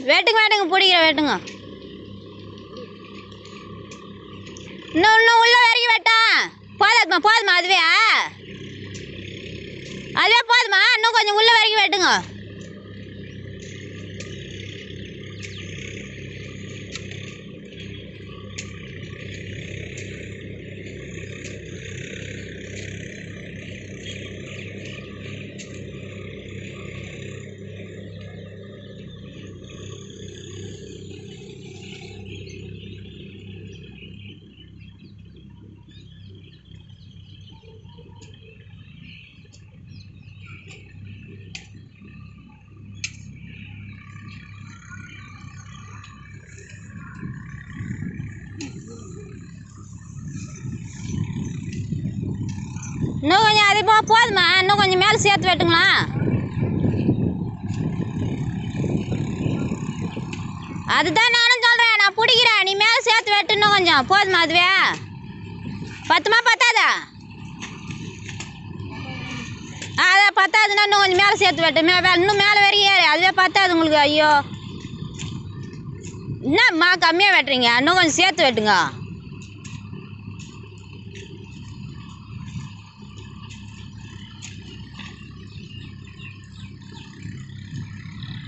வெட்டுங்க வெட்டுங்க பிடிக்கிறேன் வெட்டுங்க. இன்னும் உள்ள வரைக்கும் வெட்டா போதாதுமா போதுமா அதுவே போதுமா இன்னும் கொஞ்சம் உள்ள வரைக்கும் வெட்டுங்க. இன்னும் கொஞ்சம் அது போதுமா இன்னும் கொஞ்சம் மேலே சேர்த்து வெட்டுங்களா. அதுதான் நானும் சொல்கிறேன். நான் பிடிக்கிறேன் நீ மேலே சேர்த்து வெட்டு. இன்னும் கொஞ்சம் போதுமா அதுவே பத்துமா பத்தாதா? அதான் பத்தாதுன்னா இன்னும் கொஞ்சம் மேலே சேர்த்து வெட்டு. இன்னும் மேலே வரைக்கும் ஏறு அதுவே பத்தாது உங்களுக்கு. ஐயோ என்னம்மா கம்மியாக வெட்டுறீங்க இன்னும் கொஞ்சம் சேர்த்து வெட்டுங்க.